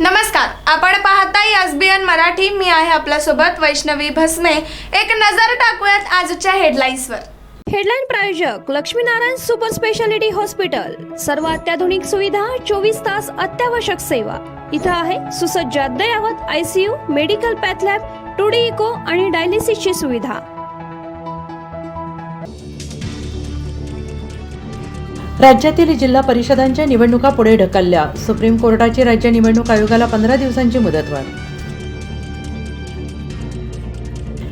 नमस्कार, आपण पाहताय एसबीएन मराठी. मी आहे आपल्यासोबत वैष्णवी भस्मे. एक नजर टाकूयात आजच्या हेडलाईन्सवर. हेडलाईन प्रायोजक लक्ष्मीनारायण सुपर स्पेशालिटी हॉस्पिटल. सर्व अत्याधुनिक सुविधा, 24 तास अत्यावश्यक सेवा. इथं आहे सुसज्ज अद्ययावत ICU, medical path lab, 2D echo आणि डायलिसिसची सुविधा. राज्यातील जिल्हा परिषदांच्या निवडणुका पुढे ढकलल्या. सुप्रीम कोर्टाची राज्य निवडणूक आयोगाला 15 दिवसांची मुदतवाढ.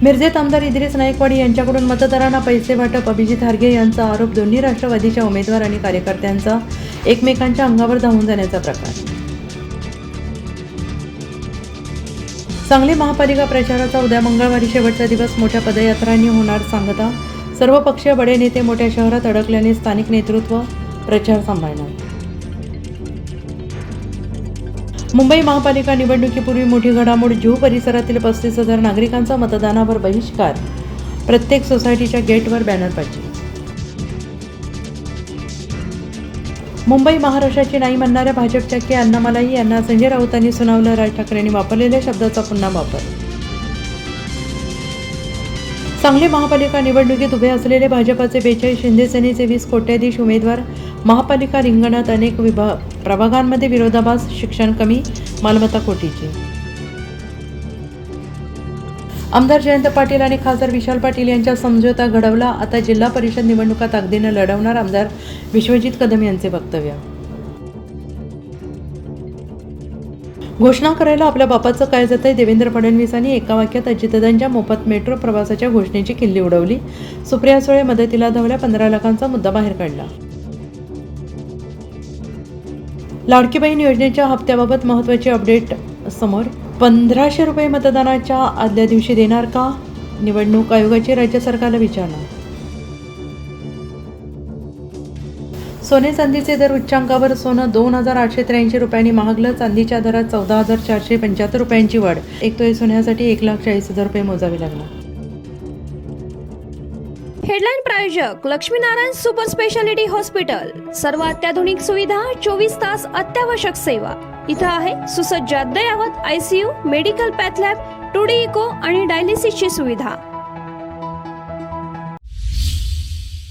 मिरजेत आमदार इद्रिस नाईकवाडी यांच्याकडून मतदारांना पैसे वाटप. अभिजित हारगे यांचा आरोप. दोन्ही राष्ट्रवादीच्या उमेदवार आणि कार्यकर्त्यांचा एकमेकांच्या अंगावर धावून जाण्याचा प्रकार. सांगली महापालिका प्रचाराचा उद्या मंगळवारी शेवटचा दिवस. मोठ्या पदयात्रांनी होणार सांगता. सर्वपक्षीय बडे नेते मोठ्या शहरात अडकल्याने स्थानिक नेतृत्व प्रचार सांभाळणार. मुंबई महापालिका निवडणुकीपूर्वी मोठी घडामोड. जुहू परिसरातील 35,000 नागरिकांचा मतदानावर बहिष्कार. प्रत्येक सोसायटीच्या गेटवर बॅनरबाजी. मुंबई महाराष्ट्राची नाही म्हणणाऱ्या भाजपच्या के अण्णामलाई यांना संजय राऊतांनी सुनावलं. राज ठाकरेंनी वापरलेल्या शब्दाचा पुन्हा वापर. सांगली महापालिका निवडणुकीत उभे असलेले भाजपाचे 42, शिंदे सेनेचे 20 कोट्याधीश उमेदवार. महापालिका रिंगणात अनेक प्रभागांमध्ये विरोधाभास. शिक्षण कमी, मालमत्ता कोटीची. आमदार जयंत पाटील आणि खासदार विशाल पाटील यांच्या समझोता घडवला. आता जिल्हा परिषद निवडणुका ताकदीने लढवणार. आमदार विश्वजित कदम यांचे वक्तव्य. घोषणा करायला आपल्या बापाचं काय जातंय. देवेंद्र फडणवीसांनी एका वाक्यात अजितदादांच्या मोफत मेट्रो प्रवासाच्या घोषणेची खिल्ली उडवली. सुप्रिया सुळे मदतीला धावल्या. 15 लाखांचा मुद्दा बाहेर काढला. लाडकी बहीण योजनेच्या हप्त्याबाबत महत्त्वाची अपडेट समोर. 1,500 रुपये मतदानाच्या आदल्या दिवशी देणार का? निवडणूक आयोगाची राज्य सरकारला विचारणा. सोने चांदीचे दर उच्चांकावर. सोनं 2,883 रुपयांनी महागलं. चांदीच्या दरात 14,475 रुपयांची वाढ. एक तोळे सोन्यासाठी 1,40,000 रुपये मोजावे लागणार. हेडलाईन प्रायोजक लक्ष्मीनारायण सुपर स्पेशालिटी हॉस्पिटल. सर्व अत्याधुनिक सुविधा, 24 तास अत्यावश्यक सेवा. इथं आहे सुसज्ज अद्ययावत ICU, medical path lab, 2D echo आणि डायलिसिसची सुविधा.